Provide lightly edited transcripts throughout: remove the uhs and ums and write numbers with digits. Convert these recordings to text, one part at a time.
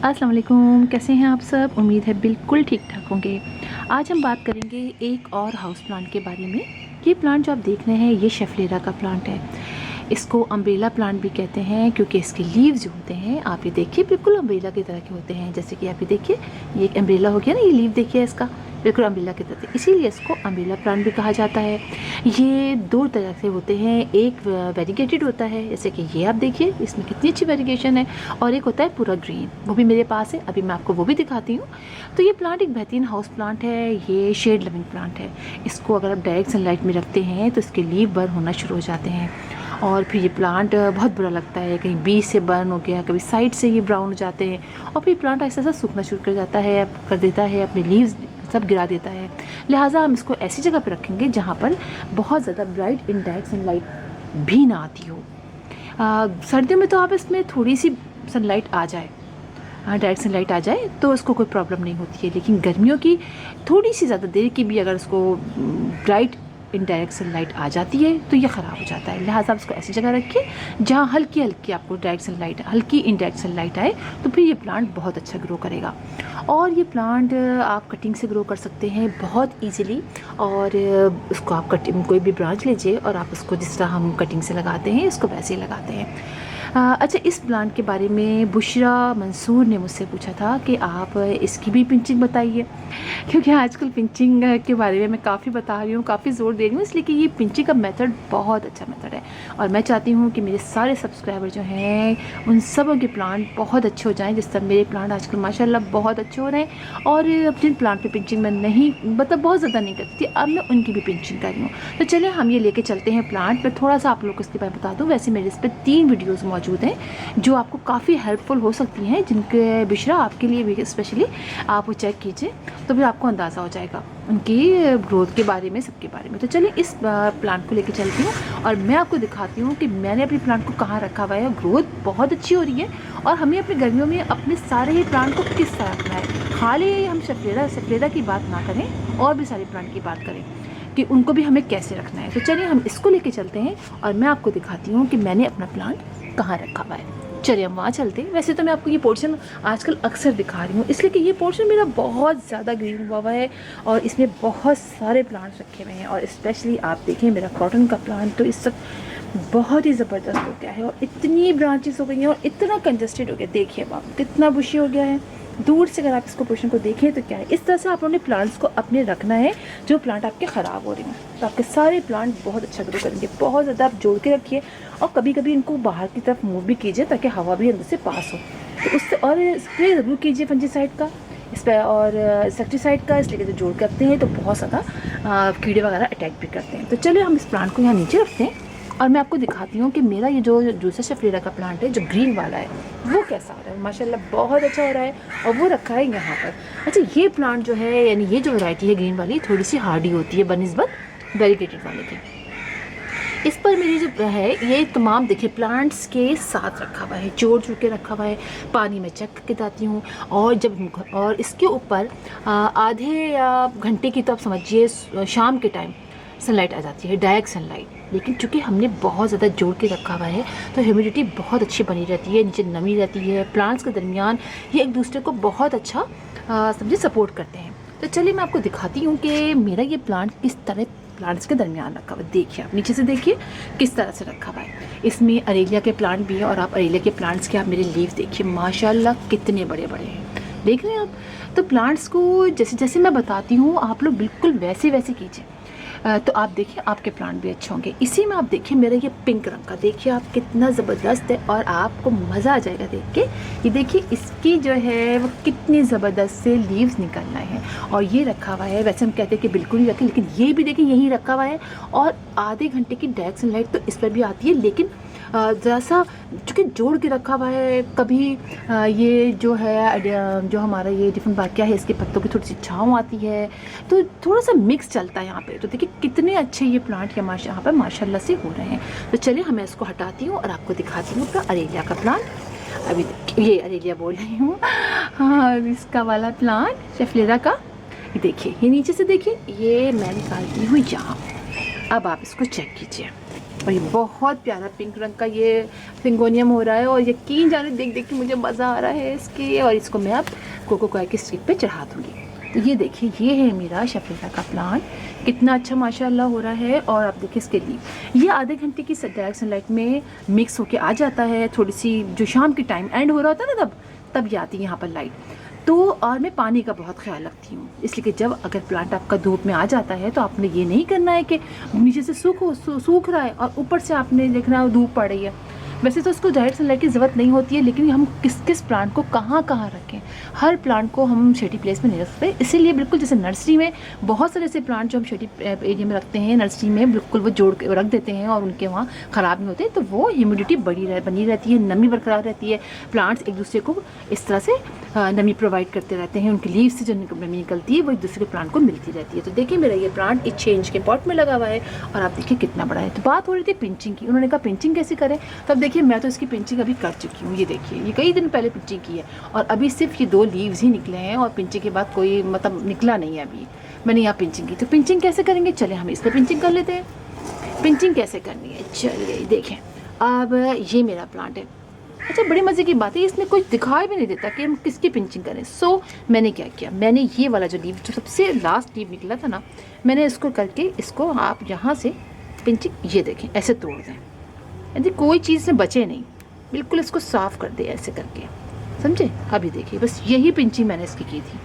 अस्सलाम वालेकुम, कैसे हैं आप सब। उम्मीद है बिल्कुल ठीक ठाक होंगे। आज हम बात करेंगे एक और हाउस प्लांट के बारे में। ये प्लांट जो आप देख रहे हैं ये शेफलेरा का प्लांट है। इसको अम्ब्रेला प्लांट भी कहते हैं क्योंकि इसके लीव्स जो होते हैं आप ये देखिए बिल्कुल अम्ब्रेला की तरह के होते हैं। जैसे कि आप ये देखिए, ये एक अम्ब्रेला हो गया ना, ये लीव देखिए इसका बिल्कुल अम्ब्रेला की तरह, इसीलिए इसको अम्ब्रेला प्लांट भी कहा जाता है। ये दो तरह से होते हैं, एक वेरीगेटेड होता है जैसे कि ये आप देखिए, इसमें कितनी अच्छी वेरीगेशन है, और एक होता है पूरा ग्रीन, वो भी मेरे पास है, अभी मैं आपको वो भी दिखाती हूँ। तो ये प्लांट एक बेहतरीन हाउस प्लांट है, ये शेड लविंग प्लांट है। इसको अगर आप डायरेक्ट सनलाइट में रखते हैं तो इसके लीव बर्न होना शुरू हो जाते हैं, और फिर ये प्लांट बहुत बुरा लगता है, कहीं बीच से बर्न हो गया, कभी साइड से ये ब्राउन हो जाते हैं, और फिर प्लांट ऐसा ऐसा सूखना शुरू कर जाता है, कर देता है, अपने लीव्स सब गिरा देता है। लिहाजा हम इसको ऐसी जगह पर रखेंगे जहाँ पर बहुत ज़्यादा ब्राइट इनडायरेक्ट सनलाइट भी ना आती हो। सर्दियों में तो आप इसमें थोड़ी सी सनलाइट आ जाए, डायरेक्ट सनलाइट आ जाए तो उसको कोई प्रॉब्लम नहीं होती है, लेकिन गर्मियों की थोड़ी सी ज़्यादा देर की भी अगर उसको ब्राइट इनडायरेक्ट सनलाइट आ जाती है तो ये ख़राब हो जाता है। लिहाजा आप इसको ऐसी जगह रखिए जहाँ हल्की हल्की आपको डायरेक्ट सनलाइट, हल्की इनडायरेक्ट सनलाइट आए, तो फिर ये प्लांट बहुत अच्छा ग्रो करेगा। और ये प्लांट आप कटिंग से ग्रो कर सकते हैं बहुत ईजीली, और उसको आप कटिंग कोई भी ब्रांच लीजिए और आप उसको जिस तरह हम कटिंग से लगाते हैं इसको वैसे ही लगाते हैं। अच्छा, इस प्लांट के बारे में बुशरा मंसूर ने मुझसे पूछा था कि आप इसकी भी पिंचिंग बताइए, क्योंकि आजकल पिंचिंग के बारे में मैं काफ़ी बता रही हूँ, काफ़ी ज़ोर दे रही हूँ, इसलिए कि ये पिंचिंग का मेथड बहुत अच्छा मेथड है, और मैं चाहती हूँ कि मेरे सारे सब्सक्राइबर जो हैं उन सबों के प्लांट बहुत अच्छे हो जाएँ, जिस तरह मेरे प्लांट आजकल माशाल्लाह बहुत अच्छे हो रहे हैं। और जिन प्लांट पे पिंचिंग मैं नहीं, मतलब बहुत ज़्यादा नहीं करती थी, अब मैं उनकी भी पिंचिंग कर रही हूँ। तो चलिए हम ये लेके चलते हैं प्लांट। मैं थोड़ा सा आप लोग को इसके बारे में बता दूँ, वैसे मेरे इस पर 3 वीडियोज़ मौजूद हैं जो आपको काफ़ी हेल्पफुल हो सकती हैं, जिनके बिशरा आपके लिए भी स्पेशली आप वो चेक कीजिए तो फिर आपको अंदाज़ा हो जाएगा उनकी ग्रोथ के बारे में, सबके बारे में। तो चलिए इस प्लांट को लेके चलती हूँ और मैं आपको दिखाती हूँ कि मैंने अपने प्लांट को कहाँ रखा हुआ है। ग्रोथ बहुत अच्छी हो रही है, और हमें अपने गर्मियों में अपने सारे ही प्लांट को किस तरह रखना है। खाली हम शेफलेरा की बात ना करें, और भी सारे प्लांट की बात करें कि उनको भी हमें कैसे रखना है। तो चलिए हम इसको लेके चलते हैं और मैं आपको दिखाती हूँ कि मैंने अपना प्लांट कहाँ रखा हुआ है। चलिए हम वहाँ चलते हैं। वैसे तो मैं आपको ये पोर्शन आजकल अक्सर दिखा रही हूँ, इसलिए कि ये पोर्शन मेरा बहुत ज़्यादा ग्रीन हुआ है और इसमें बहुत सारे प्लांट्स रखे हुए हैं। और स्पेशली आप देखें मेरा कॉटन का प्लांट तो इस वक्त बहुत ही ज़बरदस्त हो गया है, और इतनी ब्रांचेस हो गई हैं और इतना कंजस्टेड हो गया। देखिए अब आप कितना बुशी हो गया है, दूर से अगर आप इसको पोर्शन को देखें तो क्या है। इस तरह से आप लोगों ने प्लांट्स को अपने रखना है जो प्लांट आपके ख़राब हो रहे हैं, तो आपके सारे प्लांट बहुत अच्छा ग्रो करेंगे। बहुत ज़्यादा आप जोड़ के रखिए, और कभी कभी इनको बाहर की तरफ मूव भी कीजिए ताकि हवा भी अंदर से पास हो। तो उससे, और स्प्रे ज़रूर कीजिए फंजीसाइड का इस पर और इंसेक्टिसाइड का, इसलिए कि जोड़ के रखते हैं तो बहुत ज़्यादा कीड़े वगैरह अटैक भी करते हैं। तो चलिए हम इस प्लांट को यहाँ नीचे रखते हैं और मैं आपको दिखाती हूँ कि मेरा ये जो दूसरा शेफलेरा का प्लांट है जो ग्रीन वाला है वो कैसा हो रहा है। माशाल्लाह बहुत अच्छा हो रहा है, और वो रखा है यहाँ पर। अच्छा, ये प्लांट जो है, यानी ये जो वैरायटी है ग्रीन वाली, थोड़ी सी हार्डी होती है बनिस्बत वेरीगेटेड वाले की। इस पर मेरी जो है ये तमाम देखिए प्लांट्स के साथ रखा हुआ है, जोड़ जोड़ के रखा हुआ है। पानी में चेक करके जाती हूँ, और इसके ऊपर आधे या घंटे की तो आप समझिए शाम के टाइम सनलाइट आ जाती है, डायरेक्ट सनलाइट। लेकिन चूँकि हमने बहुत ज़्यादा जोड़ के रखा हुआ है तो ह्यूमिडिटी बहुत अच्छी बनी रहती है, नीचे नमी रहती है, प्लांट्स के दरमियान ये एक दूसरे को बहुत अच्छा समझिए सपोर्ट करते हैं। तो चलिए मैं आपको दिखाती हूँ कि मेरा ये प्लांट किस तरह प्लांट्स के दरमियान रखा हुआ है। देखिए आप नीचे से देखिए किस तरह से रखा हुआ है। इसमें अरेलिया के प्लांट भी हैं, और आप अरेलिया के प्लांट्स के आप मेरे लीव देखिए माशाल्लाह कितने बड़े बड़े हैं, देख रहे हैं आप। तो प्लांट्स को जैसे जैसे मैं बताती हूँ आप लोग बिल्कुल वैसे वैसे कीजिए, तो आप देखिए आपके प्लांट भी अच्छे होंगे। इसी में आप देखिए मेरा ये पिंक रंग का, देखिए आप कितना ज़बरदस्त है, और आपको मज़ा आ जाएगा देख के। ये देखिए इसकी जो है वो कितनी ज़बरदस्त से लीव्स निकल रहे हैं, और ये रखा हुआ है। वैसे हम कहते हैं कि बिल्कुल ही रखें, लेकिन ये भी देखिए यहीं रखा हुआ है, और आधे घंटे की डायरेक्ट सनलाइट तो इस पर भी आती है, लेकिन ज़रा सा चूँकि जोड़ के रखा हुआ है। कभी ये जो है जो हमारा ये डिफरेंट बाकिया है इसके पत्तों की थोड़ी सी छाँव आती है, तो थोड़ा सा मिक्स चलता है यहाँ पे। तो देखिए कितने अच्छे ये प्लांट यहाँ पर माशाल्लाह से हो रहे हैं। तो चलिए मैं इसको हटाती हूँ और आपको दिखाती हूँ अपना अरेलिया का प्लांट। अभी ये अरेलिया बोल रही हूँ, हाँ इसका वाला प्लांट शेफलेरा का। देखिए ये नीचे से देखिए, ये मैं निकालती हूँ यहाँ। अब आप इसको चेक कीजिए, और ये बहुत प्यारा पिंक रंग का ये सिंगोनियम हो रहा है, और यकीन जाने देख देख के मुझे मज़ा आ रहा है इसके। और इसको मैं अब कोको कोया की स्टिक पे चढ़ा दूँगी। तो ये देखिए, ये है मेरा शफेदा का प्लांट, कितना अच्छा माशाल्लाह हो रहा है। और आप देखिए इसके लिए ये आधे घंटे की डायरेक्ट सनलाइट में मिक्स होके आ जाता है। थोड़ी सी जो शाम की टाइम एंड हो रहा होता है ना, तब ये आती है यहाँ पर लाइट। तो और मैं पानी का बहुत ख्याल रखती हूँ, इसलिए कि जब अगर प्लांट आपका धूप में आ जाता है तो आपने ये नहीं करना है कि नीचे से सूख रहा है और ऊपर से आपने देखना है धूप पड़ रही है। वैसे तो उसको डायरेक्ट सनलाइट की ज़रूरत नहीं होती है, लेकिन हम किस किस प्लांट को कहाँ कहाँ रखें, हर प्लांट को हम शेडी प्लेस में नहीं रख सकते। इसीलिए बिल्कुल जैसे नर्सरी में बहुत सारे ऐसे प्लांट जो हम शेडी एरिया में रखते हैं, नर्सरी में बिल्कुल वो जोड़ के रख देते हैं और उनके वहाँ ख़राब नहीं होते, तो वो ह्यूमिडिटी बनी रहती है, नमी बरकरार रहती है। प्लांट्स एक दूसरे को इस तरह से नमी प्रोवाइड करते रहते हैं, उनकी लीव से जो नमी निकलती है वो एक दूसरे के प्लांट को मिलती रहती है। तो देखिए मेरा ये प्लांट एक चेंज के पॉट में लगा हुआ है, और आप देखिए कितना बड़ा है। तो बात हो रही थी पिंचिंग की, उन्होंने कहा पिंचिंग कैसे करें, तब देखिए मैं तो इसकी पिंचिंग अभी कर चुकी हूँ। ये देखिए, ये कई दिन पहले पिंचिंग की है, और अभी सिर्फ ये 2 लीव्स ही निकले हैं, और पिंचिंग के बाद कोई मतलब निकला नहीं है अभी। मैंने यहाँ पिंचिंग की, तो पिंचिंग कैसे करेंगे, चले हम इस पर पिंचिंग कर लेते हैं। पिंचिंग कैसे करनी है, चलिए देखें। अब ये मेरा प्लांट है। अच्छा, बड़ी मज़े की बात है, इसमें कुछ दिखाई भी नहीं देता कि हम किसकी पिंचिंग करें। सो मैंने क्या किया, मैंने ये वाला जो लीव, जो सबसे लास्ट लीव निकला था ना, मैंने इसको करके, इसको आप यहाँ से पिंचिंग, ये देखें ऐसे तोड़ दें, यदि कोई चीज़ में बचे नहीं, बिल्कुल इसको साफ़ कर दे ऐसे करके, समझे। अभी देखिए, बस यही पिंचिंग मैंने इसकी की थी,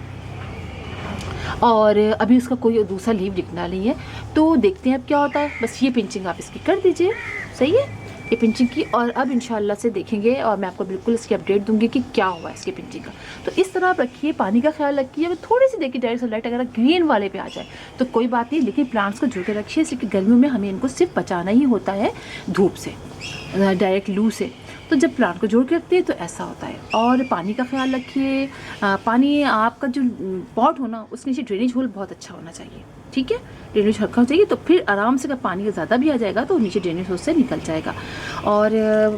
और अभी उसका कोई दूसरा लीव दिखना नहीं है। तो देखते हैं अब क्या होता है। बस ये पिंचिंग आप इसकी कर दीजिए, सही है ये पिंचिंग की। और अब इंशाल्लाह से देखेंगे, और मैं आपको बिल्कुल इसकी अपडेट दूंगी कि क्या हुआ इसकी पिंचिंग का। तो इस तरह आप रखिए, पानी का ख्याल रखिए। अगर थोड़ी सी देखिए डायरेक्ट सनलाइट अगर ग्रीन वाले पे आ जाए तो कोई बात नहीं, लेकिन प्लांट्स को जोड़ के रखिए, क्योंकि गर्मियों में हमें इनको सिर्फ बचाना ही होता है धूप से, डायरेक्ट लू से। तो जब प्लांट को जोड़ के रखते हैं तो ऐसा होता है। और पानी का ख्याल रखिए, पानी आपका जो पॉट हो ना, उसके नीचे ड्रेनेज होल बहुत अच्छा होना चाहिए, ठीक है, ड्रेनेज रखना चाहिए। तो फिर आराम से अगर पानी ज़्यादा भी आ जाएगा तो नीचे ड्रेनेज होल से निकल जाएगा। और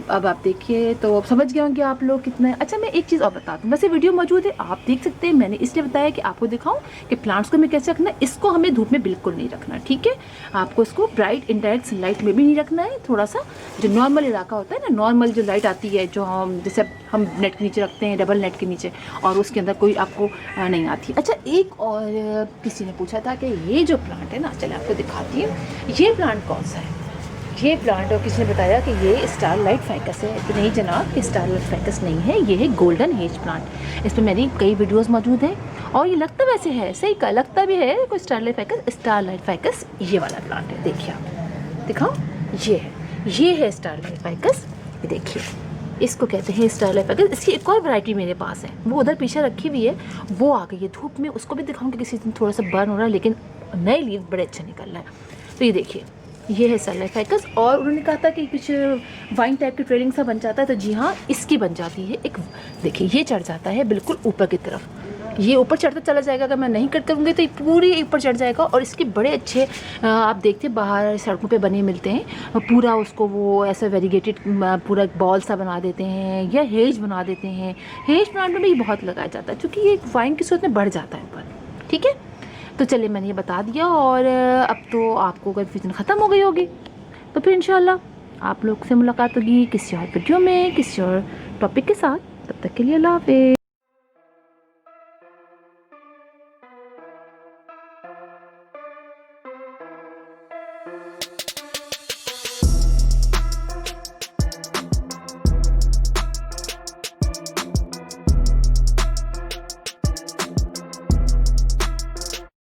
अब आप देखिए, तो अब समझ गए होंगे आप लोग कितना है। अच्छा, मैं एक चीज़ और बता दूँ, वैसे वीडियो मौजूद है, आप देख सकते हैं। मैंने इसलिए बताया कि आपको दिखाऊं कि प्लांट्स को हमें कैसे रखना है। इसको हमें धूप में बिल्कुल नहीं रखना, ठीक है। आपको इसको ब्राइट इनडायरेक्ट सनलाइट में भी नहीं रखना है। थोड़ा सा जो नॉर्मल इलाका होता है ना, नॉर्मल जो लाइट आती है, जो हम जैसे हम नेट के नीचे रखते हैं, डबल नेट के नीचे, और उसके अंदर कोई आपको नहीं आती। अच्छा, एक और किसी ने पूछा था कि ये जो प्लांट है ना, चले आपको दिखाती हूँ, ये प्लांट कौन सा है। ये प्लांट, और किसी ने बताया कि ये स्टारलाइट फाइकस है। तो नहीं जनाब, ये स्टारलाइट फाइकस नहीं है, ये है गोल्डन हेज प्लांट। इस पर मेरी कई वीडियोस मौजूद हैं, और ये लगता वैसे है, सही का लगता भी है कोई स्टारलाइट फाइकस ये वाला प्लांट है। देखिए आप दिखाओ, ये है स्टारलाइट फाइकस। ये देखिए, इसको कहते हैं स्टारलाइट फाइकस। इसकी एक और वैरायटी मेरे पास है, वो उधर पीछे रखी हुई है, वो आ गई है धूप में, उसको भी दिखाऊंगी किसी दिन। थोड़ा सा बर्न हो रहा है, लेकिन नए लीव बड़े अच्छे निकल रहा है। तो ये देखिए, ये है स्टारलाइट फाइकस। और उन्होंने कहा था कि कुछ वाइन टाइप की ट्रेडिंग सा बन जाता है, तो जी हाँ, इसकी बन जाती है। एक देखिए, ये चढ़ जाता है बिल्कुल ऊपर की तरफ, ये ऊपर चढ़ता चला जाएगा। अगर मैं नहीं कट करूँगी तो ये पूरी ऊपर चढ़ जाएगा। और इसके बड़े अच्छे आप देखते बाहर सड़कों पे बने मिलते हैं, पूरा उसको वो ऐसा वेरीगेटेड पूरा एक बॉल सा बना देते हैं, या हेज बना देते हैं। हेज प्लांट में भी बहुत लगाया जाता है, क्योंकि ये वाइन की सूरत में बढ़ जाता है ऊपर, ठीक है। तो चलिए, मैंने ये बता दिया, और अब तो आपको कन्फ्यूजन ख़त्म हो गई होगी। तो फिर इंशाल्लाह आप लोग से मुलाकात होगी किसी और वीडियो में, किसी और टॉपिक के साथ। तब तक के लिए अल्लाह हाफ़िज़।